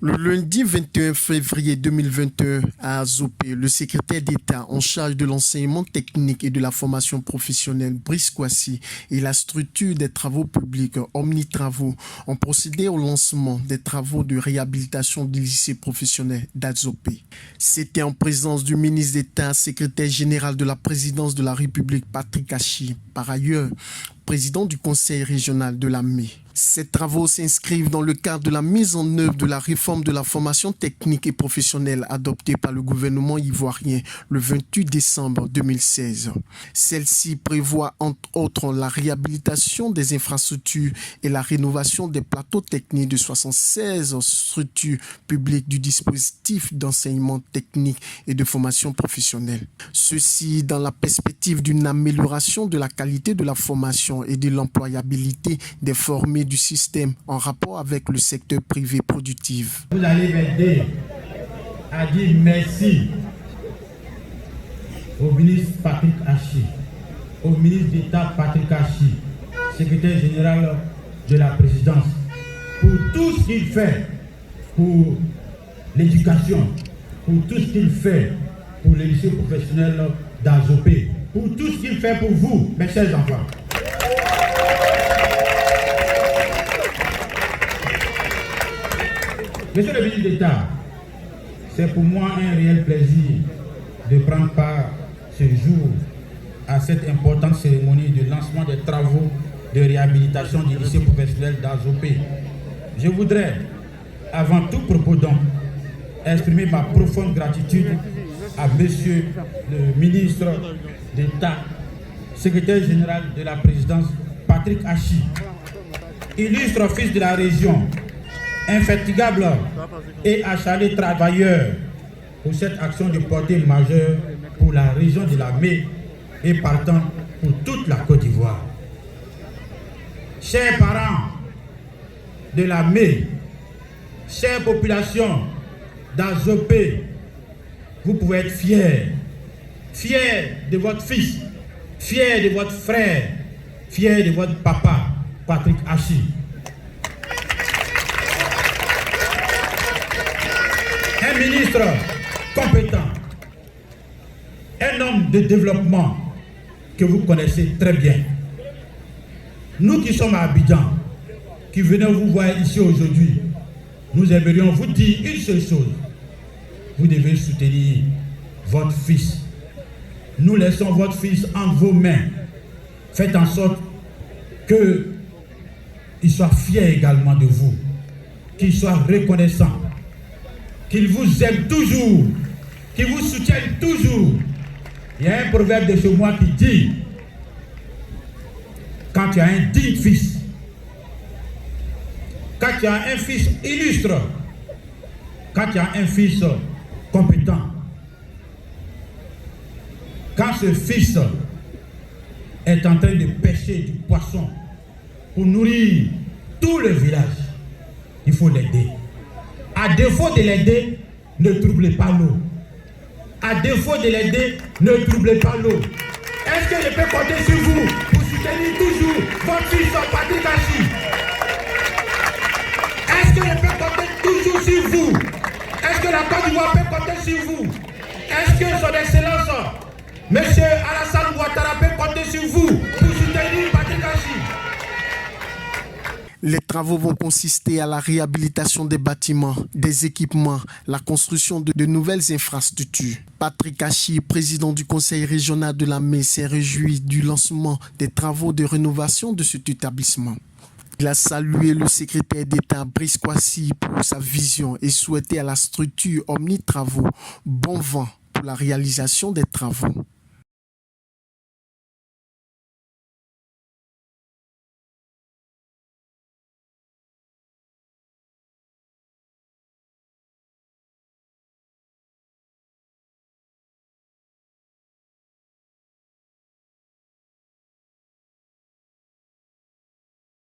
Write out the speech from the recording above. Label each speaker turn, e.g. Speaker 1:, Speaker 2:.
Speaker 1: Le lundi 21 février 2021 à Azopé, le secrétaire d'État en charge de l'enseignement technique et de la formation professionnelle, Brice Kwasi, et la structure des travaux publics Omnitravaux ont procédé au lancement des travaux de réhabilitation du lycée professionnel d'Azopé. C'était en présence du ministre d'État, secrétaire général de la présidence de la République, Patrick Achi, par ailleurs président du conseil régional de la ME. Ces travaux s'inscrivent dans le cadre de la mise en œuvre de la réforme de la formation technique et professionnelle adoptée par le gouvernement ivoirien le 28 décembre 2016. Celle-ci prévoit entre autres la réhabilitation des infrastructures et la rénovation des plateaux techniques de 76 structures publiques du dispositif d'enseignement technique et de formation professionnelle. Ceci dans la perspective d'une amélioration de la qualité de la formation et de l'employabilité des formés du système en rapport avec le secteur privé productif.
Speaker 2: Vous allez m'aider à dire merci au ministre Patrick Achi, au ministre d'État Patrick Achi, secrétaire général de la présidence, pour tout ce qu'il fait pour l'éducation, pour tout ce qu'il fait pour le lycée professionnel d'Azopé, pour tout ce qu'il fait pour vous, mes chers enfants. Monsieur le ministre d'État, c'est pour moi un réel plaisir de prendre part ce jour à cette importante cérémonie de lancement des travaux de réhabilitation du lycée professionnel d'Azopé. Je voudrais, avant tout propos donc, exprimer ma profonde gratitude à Monsieur le ministre d'État, secrétaire général de la présidence, Patrick Achi, illustre fils de la région, infatigable et acharné travailleur pour cette action de portée majeure pour la région de la ME et partant pour toute la Côte d'Ivoire. Chers parents de la ME, chère population d'Azopé, vous pouvez être fiers de votre fils, fiers de votre frère, fiers de votre papa, Patrick Achi. Un ministre compétent, un homme de développement que vous connaissez très bien. Nous qui sommes à Abidjan, qui venons vous voir ici aujourd'hui, nous aimerions vous dire une seule chose. Vous devez soutenir votre fils. Nous laissons votre fils entre vos mains. Faites en sorte qu'il soit fier également de vous, qu'il soit reconnaissant, qu'il vous aime toujours, qu'il vous soutienne toujours. Il y a un proverbe de chez moi qui dit, quand tu as un digne fils, quand tu as un fils illustre, quand tu as un fils compétent, quand ce fils est en train de pêcher du poisson pour nourrir tout le village, il faut l'aider. À défaut de l'aider, ne troublez pas l'eau. À défaut de l'aider, ne troublez pas l'eau. Est-ce que je peux compter sur vous pour soutenir toujours votre fils Patrick Achi? Est-ce que je peux compter toujours sur vous? Est-ce que la Côte d'Ivoire peut compter sur vous? Est-ce que son Excellence, M. Alassane Ouattara, peut compter sur vous pour soutenir Patrick Achi?
Speaker 1: Les travaux vont consister à la réhabilitation des bâtiments, des équipements, la construction de nouvelles infrastructures. Patrick Achi, président du conseil régional de la ME, s'est réjoui du lancement des travaux de rénovation de cet établissement. Il a salué le secrétaire d'État Brice Kwasi pour sa vision et souhaité à la structure Omnitravaux bon vent pour la réalisation des travaux.